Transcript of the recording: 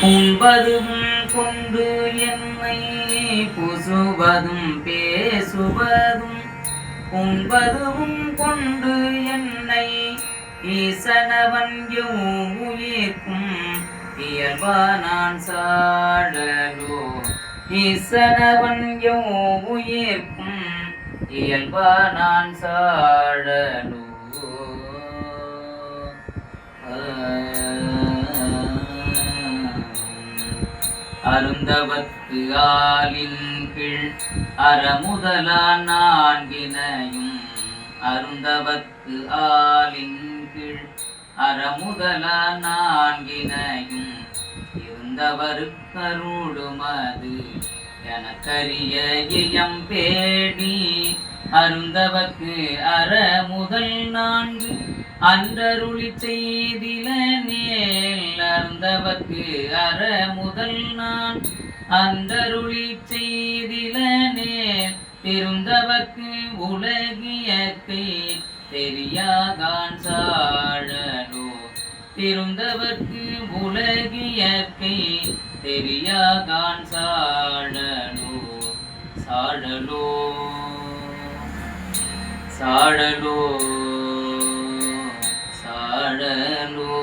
உண்பதும் கொண்டு என்னை புசுவதும் பேசுவதும் உண்பதும் கொண்டு என்னை ஈசனவன் உயிர்க்கும் இயல்பா நான் சாடலோ ஈசனவன் உயிர்க்கும் இயல்பா நான் சாடலோ அருந்தவத்து ஆலின் கீழ் அறமுதலா நான்கினையும் அருந்தவத்து ஆலின் கீழ் அறமுதலா நான்கினையும் இருந்தவருக்கருளுமது எனக்கரிய இயம் பேடி அருந்தவர்க்கு அறமுதல் நான்கு அன்றருளி செய்தில நேல் அருந்தவர்க்கு அறமுதல் நான் அன்றருளி செய்தில நேல் திருந்தவர்க்கு உலகியற்கை தெரியாகான் சாழலோ திருந்தவர்க்கு உலகியற்கை தெரியாகான் சாழலோ சாழலோ சாழலோ சாழலோ